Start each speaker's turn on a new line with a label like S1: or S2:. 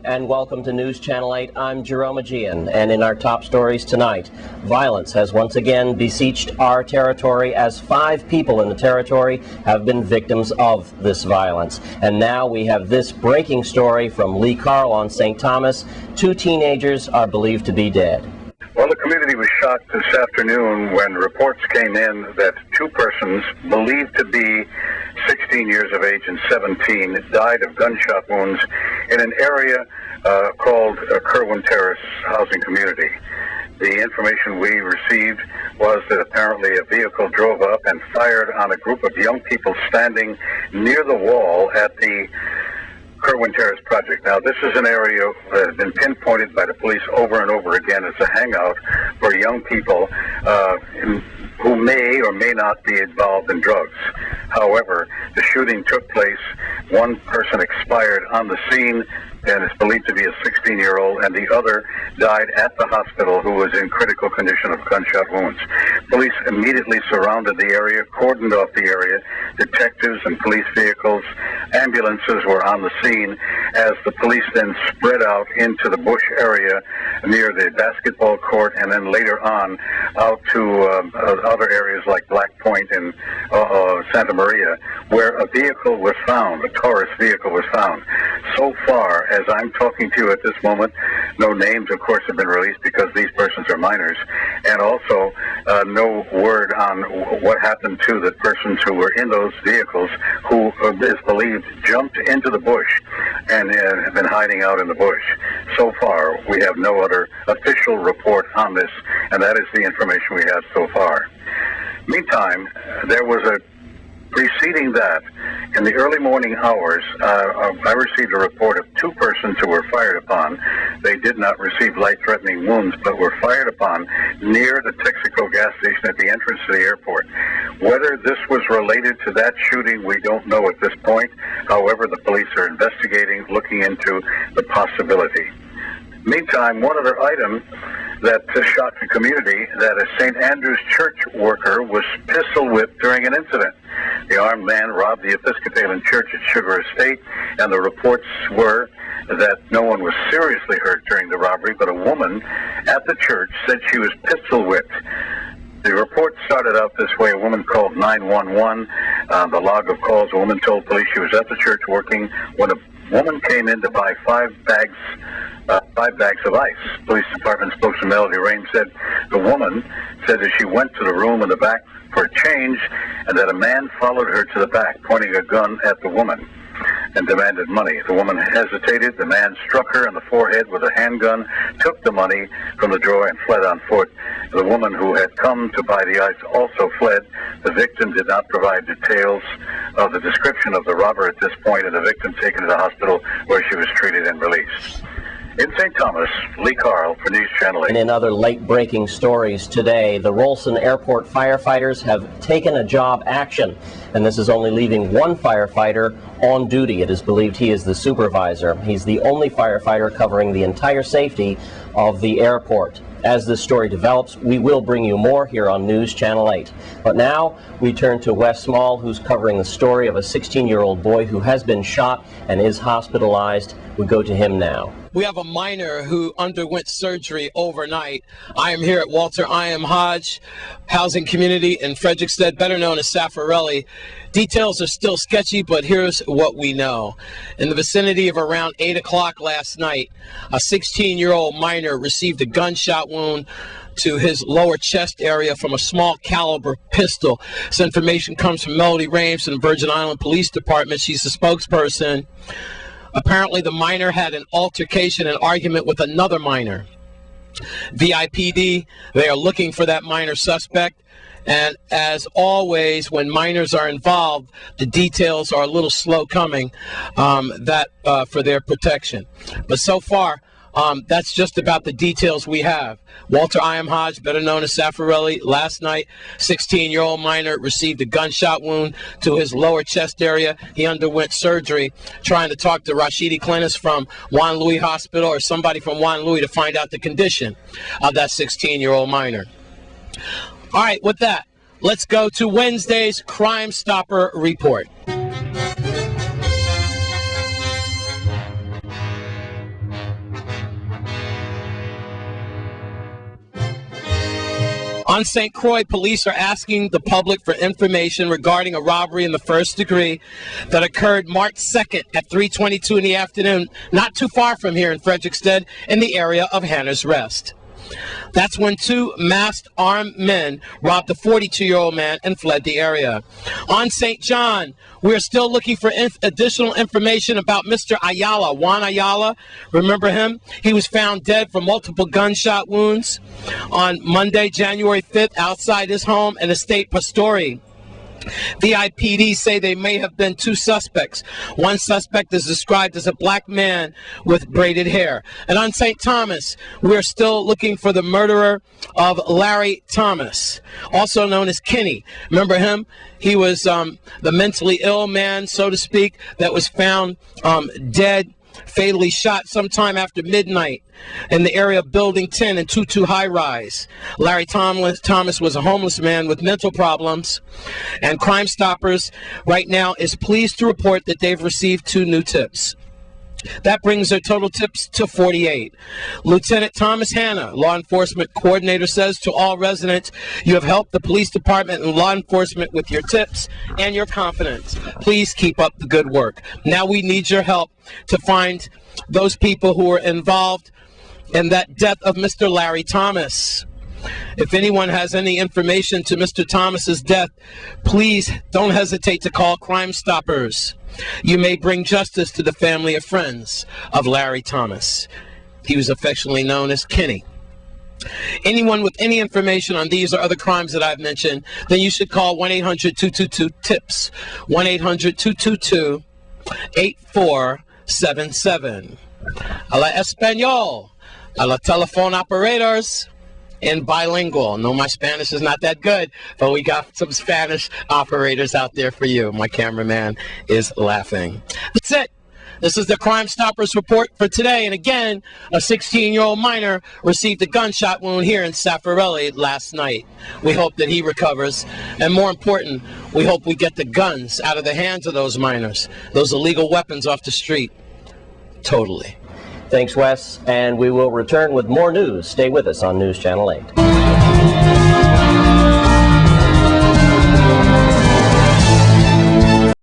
S1: and welcome to News Channel 8. I'm Jerome Aegean, and in our top stories tonight, violence has once again besieged our territory as 5 people in the territory have been victims of this violence. And now we have this breaking story from Lee Carl on St. Thomas. 2 teenagers are believed to be dead.
S2: Well, the community was shocked this afternoon when reports came in that 2 persons believed to be 16 years of age and 17 died of gunshot wounds in an area called Kerwin Terrace housing community. The information we received was that apparently a vehicle drove up and fired on a group of young people standing near the wall at the Kerwin Terrace project. Now, this is an area that has been pinpointed by the police over and over again as a hangout for young people who may or may not be involved in drugs. However, the shooting took place. 1 person expired on the scene and is believed to be a 16-year-old, and the other died at the hospital who was in critical condition of gunshot wounds. Police immediately surrounded the area, cordoned off the area. Detectives and police vehicles, ambulances were on the scene as the police then spread out into the bush area near the basketball court, and then later on out to other areas like Black Point and Santa Maria, where a vehicle was found, a Taurus vehicle was found. So far, as I'm talking to you at this moment, no names, of course, have been released because these persons are minors, and also no word on what happened to the persons who were in those vehicles who is believed jumped into the bush and have been hiding out in the bush. So far, we have no other official report on this, and that is the information we have so far. Meantime, there was a preceding that, in the early morning hours, I received a report of 2 persons who were fired upon. They did not receive life-threatening wounds, but were fired upon near the Texaco gas station at the entrance to the airport. Whether this was related to that shooting, we don't know at this point. However, the police are investigating, looking into the possibility. Meantime, one other item that shocked the community, that a St. Andrew's church worker was pistol whipped during an incident. The armed man robbed the Episcopalian church at Sugar Estate, and the reports were that no one was seriously hurt during the robbery, but a woman at the church said she was pistol whipped. The report started out this way. A woman called 911. The log of calls, a woman told police she was at the church working when a woman came in to buy 5 bags of ice. Police Department spokesman Melody Rain said the woman said that she went to the room in the back for a change, and that a man followed her to the back, pointing a gun at the woman and demanded money. The woman hesitated. The man struck her in the forehead with a handgun, took the money from the drawer, and fled on foot. The woman who had come to buy the ice also fled. The victim did not provide details of the description of the robber at this point, and the victim taken to the hospital where she was treated and released. In St. Thomas, Lee Carl for News Channel 8.
S1: And in other late-breaking stories today, the Rolson Airport firefighters have taken a job action, and this is only leaving 1 firefighter on duty. It is believed he is the supervisor. He's the only firefighter covering the entire safety of the airport. As this story develops, we will bring you more here on News Channel 8. But now we turn to Wes Small, who's covering the story of a 16-year-old boy who has been shot and is hospitalized. We go to him now.
S3: We have a minor who underwent surgery overnight. I am here at Walter I. M. Hodge Housing Community in Frederickstead, better known as Saffarelli. Details are still sketchy, but here's what we know. In the vicinity of around 8 o'clock last night, a 16-year-old minor received a gunshot wound to his lower chest area from a small caliber pistol. This information comes from Melody Rames from the Virgin Island Police Department. She's the spokesperson. Apparently, the minor had an altercation, an argument with another minor. VIPD, they are looking for that minor suspect. And as always, when minors are involved, the details are a little slow coming for their protection. But so far, that's just about the details we have. Walter I. M. Hodge, better known as Saffarelli, last night, 16-year-old minor received a gunshot wound to his lower chest area. He underwent surgery. Trying to talk to Rashidi Clintus from Juan Louis Hospital or somebody from Juan Louis to find out the condition of that 16-year-old minor. All right, with that, let's go to Wednesday's Crime Stopper Report. On St. Croix, police are asking the public for information regarding a robbery in the first degree that occurred March 2nd at 3:22 in the afternoon, not too far from here in Frederiksted, in the area of Hannah's Rest. That's when two masked armed men robbed a 42-year-old man and fled the area. On St. John, we're still looking for additional information about Mr. Ayala, Juan Ayala. Remember him? He was found dead from multiple gunshot wounds on Monday, January 5th, outside his home in Estate Pastori. VIPD say they may have been two suspects. One suspect is described as a black man with braided hair. And on St. Thomas, we're still looking for the murderer of Larry Thomas, also known as Kenny. Remember him? He was the mentally ill man, so to speak, that was found dead, fatally shot sometime after midnight in the area of Building 10 and 22 High Rise. Larry Thomas was a homeless man with mental problems, and Crime Stoppers right now is pleased to report that they've received 2 new tips. That brings their total tips to 48. Lieutenant Thomas Hanna, law enforcement coordinator, says to all residents, you have helped the police department and law enforcement with your tips and your confidence. Please keep up the good work. Now we need your help to find those people who were involved in that death of Mr. Larry Thomas. If anyone has any information to Mr. Thomas's death, please don't hesitate to call Crime Stoppers. You may bring justice to the family and friends of Larry Thomas. He was affectionately known as Kenny. Anyone with any information on these or other crimes that I've mentioned, then you should call 1-800-222-TIPS, 1-800-222-8477. A la Espanol, a la telephone operators. In bilingual. No, my Spanish is not that good, but we got some Spanish operators out there for you. My cameraman is laughing. That's it. This is the Crime Stoppers report for today. And again, a 16-year-old minor received a gunshot wound here in Saffarelli last night. We hope that he recovers. And more important, we hope we get the guns out of the hands of those minors, those illegal weapons off the street. Totally.
S1: Thanks, Wes, and we will return with more news. Stay with us on News Channel 8.